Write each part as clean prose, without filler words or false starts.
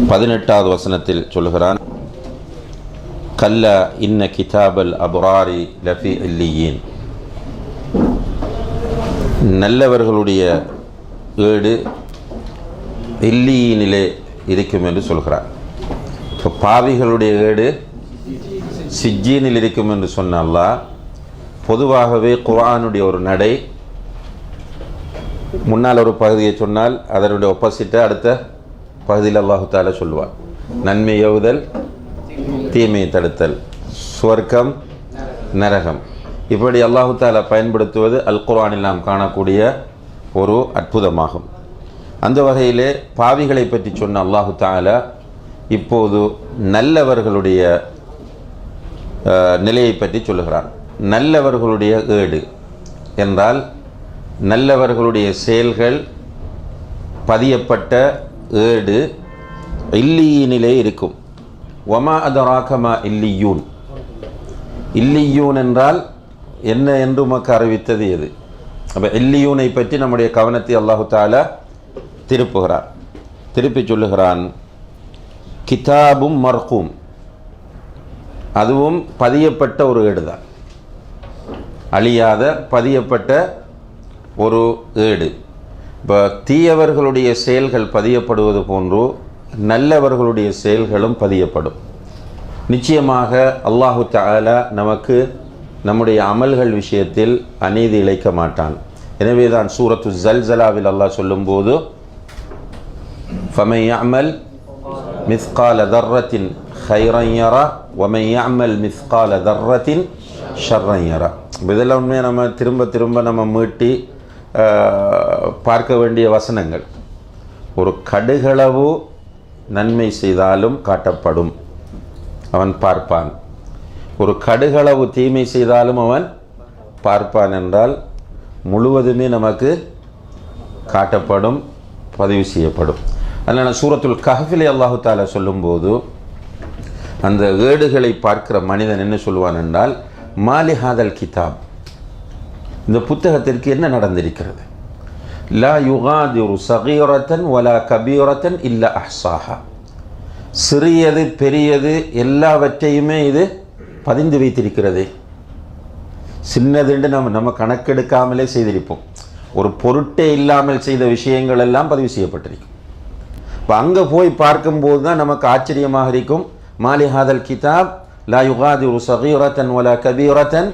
18வது வசனத்தில் சொல்கிறான், கல்லா இன்ன கிதாபல் அபுராரி லஃபி இல்லியீன், நல்லவர்களுடைய ஏடு இல்லியீனிலே இருக்கும் என்று சொல்கிறார். இப்போ பாவிகளுடைய ஏடு சிஜ்ஜீனில் இருக்கும் என்று சொன்ன அல்லாஹ், பொதுவாகவே குர்ஆனுடைய ஒரு நடை, முன்னால் ஒரு பகுதியை சொன்னால் அதனுடைய ஒப்போசிட்டை அடுத்த பகுதியில் அல்லாஹு தாலா சொல்லுவார். நன்மை ஏவுதல், தீமையை தடுத்தல், சுவர்க்கம், நரகம், இப்படி அல்லாஹு தாலா பயன்படுத்துவது அல் குர்ஆனில் நாம் காணக்கூடிய ஒரு அற்புதமாகும். அந்த வகையிலே பாவிகளை பற்றி சொன்ன அல்லாஹு தாலா இப்போது நல்லவர்களுடைய நிலையை பற்றி சொல்லுகிறார். நல்லவர்களுடைய ஏடு என்றால் நல்லவர்களுடைய செயல்கள் பதியப்பட்ட ஏடு இல்லியீனிலே இருக்கும். வமா அதராகமா இல்லியூன், இல்லியூன் என்றால் என்ன என்று உமக்கு அறிவித்தது எது? அப்போ இல்லியூனை பற்றி நம்முடைய கவனத்தை அல்லாஹு தாலா திருப்பி சொல்லுகிறான், கிதாபும் மர்கூம், அதுவும் பதியப்பட்ட ஒரு ஏடுதான், அழியாத பதியப்பட்ட ஒரு ஏடு. இப்போ தீயவர்களுடைய செயல்கள் பதியப்படுவது போன்று நல்லவர்களுடைய செயல்களும் பதியப்படும். நிச்சயமாக அல்லாஹு தஆலா நமக்கு நம்முடைய அமல்கள் விஷயத்தில் அநீதி இழைக்க மாட்டான். எனவே தான் சூரத்து ஜல்சலாவில் அல்லாஹ் சொல்லும்போது, ஃபமன் யஅமல் மிஸ்கால தர்ரத்தின் ஹைரன் யரா வமன் யஅமல் மிஸ்கால தர்ரத்தின் ஷர்ரன் யரா. இதெல்லாம் உண்மையாக நம்ம திரும்ப நம்ம மீட்டி பார்க்க வேண்டிய வசனங்கள். ஒரு கடுகளவு நன்மை செய்தாலும் காட்டப்படும், அவன் பார்ப்பான். ஒரு கடுகளவு தீமை செய்தாலும் அவன் பார்ப்பான் என்றால் முழுவதுமே நமக்கு காட்டப்படும், பதிவு செய்யப்படும். அதனால் சூரத்துல் கஹ்ஃபிலே அல்லாஹு தாலா சொல்லும்போது அந்த ஏடுகளை பார்க்கிற மனிதன் என்ன சொல்லுவான் என்றால், மாலி ஹாதல் கிதாப், இந்த புத்தகத்திற்கு என்ன நடந்திருக்கிறது? லா யுகாதிரு சகீரத்தன் வலா கபீரத்தன் இல்ல அஹ்சாஹா, சிறியது பெரியது எல்லாவற்றையுமே இது பதிந்து வைத்திருக்கிறது. சின்னதுண்டு நம்ம கணக்கெடுக்காமலே செய்திருப்போம். ஒரு பொருட்டே இல்லாமல் செய்த விஷயங்கள் எல்லாம் பதிவு செய்யப்பட்டிருக்கும். இப்போ அங்கே போய் பார்க்கும்போது தான் நமக்கு ஆச்சரியமாக இருக்கும். மாலி ஹாதல் கிதாப் லா யுகாதிரு சகீரத்தன் வலா கபீரத்தன்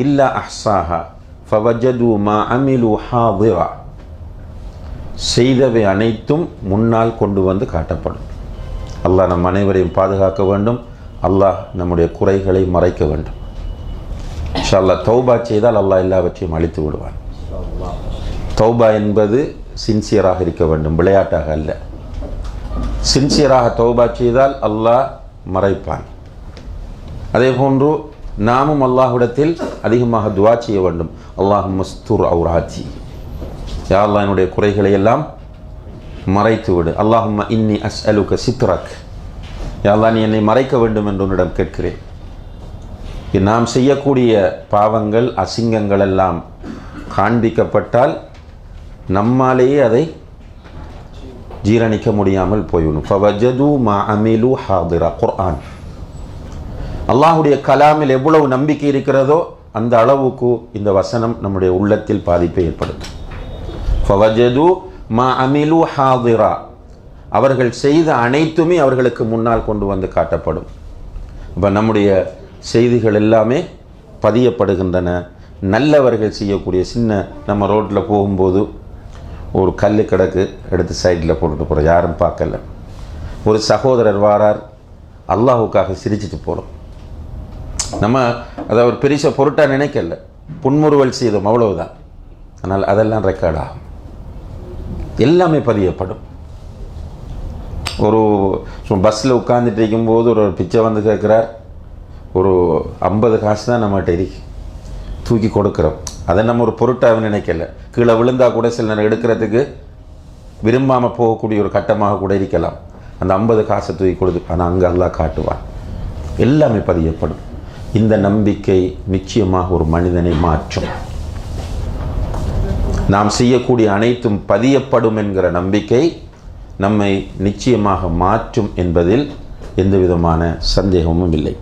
இல்ல அஹ்சாஹா ஃபவஜது மா அமிலு ஹாதிரா, செய்தவை அனைத்தும் முன்னால் கொண்டு வந்து காட்டப்படும். அல்லாஹ் நம் அனைவரையும் பாதுகாக்க வேண்டும். அல்லாஹ் நம்முடைய குறைகளை மறைக்க வேண்டும். இன்ஷா அல்லாஹ் தௌபா செய்தால் அல்லாஹ் எல்லாவற்றையும் அழித்து விடுவான். தௌபா என்பது சின்சியராக இருக்க வேண்டும், விளையாட்டாக அல்ல. சின்சியராக தௌபா செய்தால் அல்லாஹ் மறைப்பான். அதே போன்று நாமும் அல்லாஹ்விடத்தில் அதிகமாக துஆ செய்ய வேண்டும். அல்லாஹும்ம ஸ்துர் ஔராத்தி, யா அல்லாஹ் என்னுடைய குறைகளை எல்லாம் மறைத்து விடு. அல்லாஹும்ம இன்னி அஸ்அலுக சித்ரக், யா அல்லாஹ் நீ என்னை மறைக்க வேண்டும் என்று உன்னிடம் கேட்கிறேன். நாம் செய்யக்கூடிய பாவங்கள் அசிங்கங்கள் எல்லாம் காண்பிக்கப்பட்டால் நம்மாலேயே அதை ஜீரணிக்க முடியாமல் போய்விடும். ஃபவஜது மா அமிலு ஹாதிரா, குர்ஆன். அல்லாஹுடைய கலாமில் எவ்வளவு நம்பிக்கை இருக்கிறதோ அந்த அளவுக்கு இந்த வசனம் நம்முடைய உள்ளத்தில் பாதிப்பை ஏற்படுத்தும். ஃபவஜது மா அமிலு ஹாதிரா, அவர்கள் செய்த அனைத்துமே அவர்களுக்கு முன்னால் கொண்டு வந்து காட்டப்படும். இப்போ நம்முடைய செய்திகள் எல்லாமே பதியப்படுகின்றன. நல்லவர்கள் செய்யக்கூடிய சின்ன, நம்ம ரோட்டில் போகும்போது ஒரு கல் கிடக்கு, எடுத்து சைடில் போட்டுட்டு போகிறோம், யாரும் பார்க்கல. ஒரு சகோதரர் வாரார், அல்லாஹுக்காக சிரிச்சிட்டு போகிறோம். நம்ம அதை ஒரு பெரிய பொருட்டாக நினைக்கல, புன்முறுவல் செய்தோம், அவ்வளவுதான். ஆனால் அதெல்லாம் ரெக்கார்ட் ஆகும், எல்லாமே பதியப்படும். ஒரு பஸ்ஸில் உட்காந்துட்டு இருக்கும்போது ஒரு பிச்சை வந்து கேட்குறார், ஒரு 50 காசு தான் நம்மகிட்ட இருக்கு, தூக்கி கொடுக்குறோம். அதை நம்ம ஒரு பொருட்டாக நினைக்கல. கீழே விழுந்தால் கூட சில நேரம் எடுக்கிறதுக்கு விரும்பாமல் போகக்கூடிய ஒரு கட்டமாக கூட இருக்கலாம். அந்த 50 காசை தூக்கி கொடுத்து, ஆனால் அங்கே அல்லாஹ் காட்டுவான், எல்லாமே பதியப்படும். இந்த நம்பிக்கை நிச்சயமாக ஒரு மனிதனை மாற்றும். நாம் செய்யக்கூடிய அனைத்தும் பதியப்படும் என்கிற நம்பிக்கை நம்மை நிச்சயமாக மாற்றும் என்பதில் எந்தவிதமான சந்தேகமும் இல்லை.